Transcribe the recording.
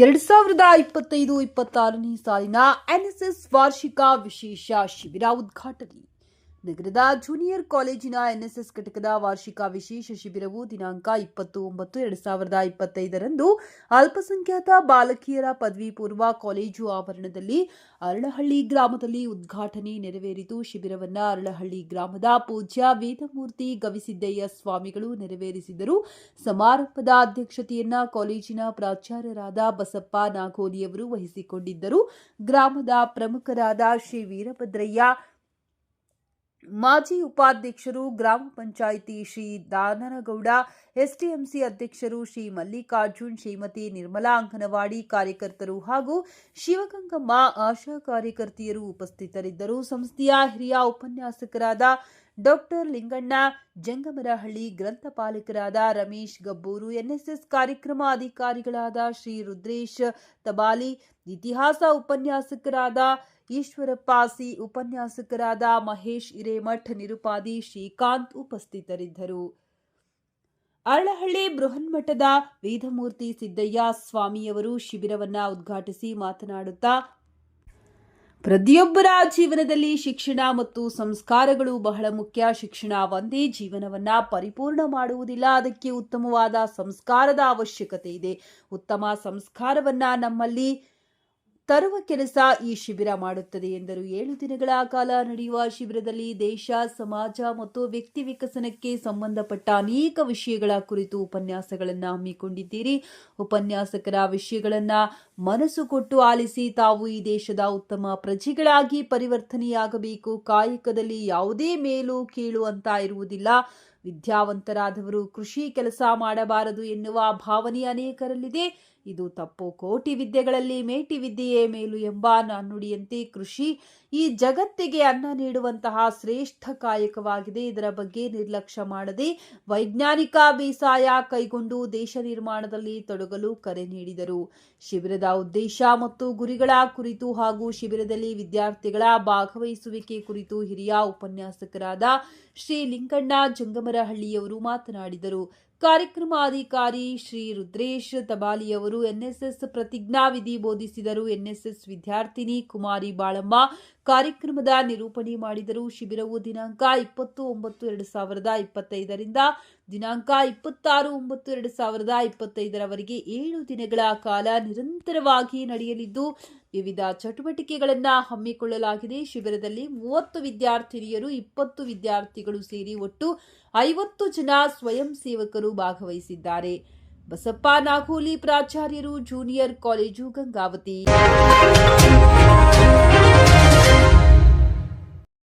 2025-26ನೇ ಸಾಲಿನ ಎನ್ಎಸ್ಎಸ್ ವಾರ್ಷಿಕ ವಿಶೇಷ ಶಿಬಿರ ಉದ್ಘಾಟನೆ. ನಗರದ ಜೂನಿಯರ್ ಕಾಲೇಜಿನ ಎನ್ಎಸ್ಎಸ್ ಘಟಕದ ವಾರ್ಷಿಕ ವಿಶೇಷ ಶಿಬಿರವು ದಿನಾಂಕ 20/9/2025ರಂದು ಅಲ್ಪಸಂಖ್ಯಾತ ಬಾಲಕಿಯರ ಪದವಿ ಪೂರ್ವ ಕಾಲೇಜು ಆವರಣದಲ್ಲಿ ಅರಳಹಳ್ಳಿ ಗ್ರಾಮದಲ್ಲಿ ಉದ್ಘಾಟನೆ ನೆರವೇರಿತು. ಶಿಬಿರವನ್ನು ಅರಳಹಳ್ಳಿ ಗ್ರಾಮದ ಪೂಜ್ಯ ವೇದಮೂರ್ತಿ ಗವಿಸಿದ್ದಯ್ಯ ಸ್ವಾಮಿಗಳು ನೆರವೇರಿಸಿದರು. ಸಮಾರಂಭದ ಅಧ್ಯಕ್ಷತೆಯನ್ನ ಕಾಲೇಜಿನ ಪ್ರಾಚಾರ್ಯರಾದ ಬಸಪ್ಪ ನಾಗೋಲಿಯವರು ವಹಿಸಿಕೊಂಡಿದ್ದರು. ಗ್ರಾಮದ ಪ್ರಮುಖರಾದ ಶ್ರೀ ವೀರಭದ್ರಯ್ಯ, ಮಾಜಿ ಉಪಾಧ್ಯಕ್ಷರು, ಗ್ರಾಮ ಪಂಚಾಯಿತಿ ಶ್ರೀ ದಾನರಗೌಡ, ಎಸ್ಟಿಎಂಸಿ ಅಧ್ಯಕ್ಷರು ಶ್ರೀ ಮಲ್ಲಿಕಾರ್ಜುನ್, ಶ್ರೀಮತಿ ನಿರ್ಮಲಾ, ಅಂಗನವಾಡಿ ಕಾರ್ಯಕರ್ತರು ಹಾಗೂ ಶಿವಗಂಗಮ್ಮ ಆಶಾ ಕಾರ್ಯಕರ್ತೆಯರು ಉಪಸ್ಥಿತರಿದ್ದರು. ಸಂಸ್ಥೆಯ ಹಿರಿಯ ಉಪನ್ಯಾಸಕರಾದ ಡಾಕ್ಟರ್ ಲಿಂಗಣ್ಣ ಜಂಗಮರಹಳ್ಳಿ, ಗ್ರಂಥಪಾಲಕರಾದ ರಮೇಶ್ ಗಬ್ಬೂರು, ಎನ್ಎಸ್ಎಸ್ ಕಾರ್ಯಕ್ರಮ ಅಧಿಕಾರಿಗಳಾದ ಶ್ರೀ ರುದ್ರೇಶ್ ತಬಾಲಿ, ಇತಿಹಾಸ ಉಪನ್ಯಾಸಕರಾದ ಈಶ್ವರಪ್ಪ ಸಿ, ಉಪನ್ಯಾಸಕರಾದ ಮಹೇಶ್ ಹಿರೇಮಠ್, ನಿರುಪಾದಿ ಶ್ರೀಕಾಂತ್ ಉಪಸ್ಥಿತರಿದ್ದರು. ಅರಳಹಳ್ಳಿ ಬೃಹನ್ಮಠದ ವೇದಮೂರ್ತಿ ಸಿದ್ದಯ್ಯ ಸ್ವಾಮಿಯವರು ಶಿಬಿರವನ್ನು ಉದ್ಘಾಟಿಸಿ ಮಾತನಾಡುತ್ತಾ, ಪ್ರತಿಯೊಬ್ಬರ ಜೀವನದಲ್ಲಿ ಶಿಕ್ಷಣ ಮತ್ತು ಸಂಸ್ಕಾರಗಳು ಬಹಳ ಮುಖ್ಯ. ಶಿಕ್ಷಣ ಒಂದೇ ಜೀವನವನ್ನ ಪರಿಪೂರ್ಣ ಮಾಡುವುದಿಲ್ಲ, ಅದಕ್ಕೆ ಉತ್ತಮವಾದ ಸಂಸ್ಕಾರದ ಅವಶ್ಯಕತೆ ಇದೆ. ಉತ್ತಮ ಸಂಸ್ಕಾರವನ್ನ ನಮ್ಮಲ್ಲಿ ತರುವ ಕೆಲಸ ಈ ಶಿಬಿರ ಮಾಡುತ್ತದೆ ಎಂದರು. 7 ದಿನಗಳ ಕಾಲ ನಡೆಯುವ ಶಿಬಿರದಲ್ಲಿ ದೇಶ, ಸಮಾಜ ಮತ್ತು ವ್ಯಕ್ತಿ ವಿಕಸನಕ್ಕೆ ಸಂಬಂಧಪಟ್ಟ ಅನೇಕ ವಿಷಯಗಳ ಕುರಿತು ಉಪನ್ಯಾಸಗಳನ್ನು ಹಮ್ಮಿಕೊಂಡಿದ್ದೀರಿ. ಉಪನ್ಯಾಸಕರ ವಿಷಯಗಳನ್ನು ಮನಸ್ಸು ಕೊಟ್ಟು ಆಲಿಸಿ ತಾವು ಈ ದೇಶದ ಉತ್ತಮ ಪ್ರಜೆಗಳಾಗಿ ಪರಿವರ್ತನೆಯಾಗಬೇಕು. ಕಾಯಕದಲ್ಲಿ ಯಾವುದೇ ಮೇಲು ಕೀಳು ಅಂತ ಇರುವುದಿಲ್ಲ. ವಿದ್ಯಾವಂತರಾದವರು ಕೃಷಿ ಕೆಲಸ ಮಾಡಬಾರದು ಎನ್ನುವ ಭಾವನೆ ಅನೇಕರಲ್ಲಿದೆ. ಇದು ತಪ್ಪು. ಕೋಟಿ ವಿದ್ಯೆಗಳಲ್ಲಿ ಮೇಟಿ ವಿದ್ಯೆಯೇ ಮೇಲು ಎಂಬ ನಾಣ್ಣುಡಿಯಂತೆ ಕೃಷಿ ಈ ಜಗತ್ತಿಗೆ ಅನ್ನ ನೀಡುವಂತಹ ಶ್ರೇಷ್ಠ ಕಾಯಕವಾಗಿದೆ. ಇದರ ಬಗ್ಗೆ ನಿರ್ಲಕ್ಷ್ಯ ಮಾಡದೆ ವೈಜ್ಞಾನಿಕ ಬೇಸಾಯ ಕೈಗೊಂಡು ದೇಶ ನಿರ್ಮಾಣದಲ್ಲಿ ತೊಡಗಲು ಕರೆ ನೀಡಿದರು. ಶಿಬಿರದ ಉದ್ದೇಶ ಮತ್ತು ಗುರಿಗಳ ಕುರಿತು ಹಾಗೂ ಶಿಬಿರದಲ್ಲಿ ವಿದ್ಯಾರ್ಥಿಗಳ ಭಾಗವಹಿಸುವಿಕೆ ಕುರಿತು ಹಿರಿಯ ಉಪನ್ಯಾಸಕರಾದ ಶ್ರೀ ಲಿಂಗಣ್ಣ ಜಂಗಮರಹಳ್ಳಿಯವರು ಮಾತನಾಡಿದರು. ಕಾರ್ಯಕ್ರಮಾಧಿಕಾರಿ ಶ್ರೀ ರುದ್ರೇಶ್ ತಬಾಲಿಯವರು ಎನ್ಎಸ್ಎಸ್ ಪ್ರತಿಜ್ಞಾ ವಿಧಿ ಬೋಧಿಸಿದರು. ಎನ್ಎಸ್ಎಸ್ ವಿದ್ಯಾರ್ಥಿನಿ ಕುಮಾರಿ ಬಾಳಮ್ಮ ಕಾರ್ಯಕ್ರಮದ ನಿರೂಪಣೆ ಮಾಡಿದರು. ಶಿಬಿರವು ದಿನಾಂಕ 20/9/2025ರಿಂದ ದಿನಾಂಕ 26/9/2025ರವರೆಗೆ 7 ದಿನಗಳ ಕಾಲ ನಿರಂತರವಾಗಿ ನಡೆಯಲಿದ್ದು ವಿವಿಧ ಚಟುವಟಿಕೆಗಳನ್ನು ಹಮ್ಮಿಕೊಳ್ಳಲಾಗಿದೆ. ಶಿಬಿರದಲ್ಲಿ 30 ವಿದ್ಯಾರ್ಥಿನಿಯರು, 20 ವಿದ್ಯಾರ್ಥಿಗಳು ಸೇರಿ ಒಟ್ಟು 50 ಜನ ಸ್ವಯಂ ಸೇವಕರು ಭಾಗವಹಿಸಿದ್ದಾರೆ. ಬಸಪ್ಪ ನಾಗೋಲಿ, ಪ್ರಾಚಾರ್ಯರು, ಜೂನಿಯರ್ ಕಾಲೇಜು, ಗಂಗಾವತಿ.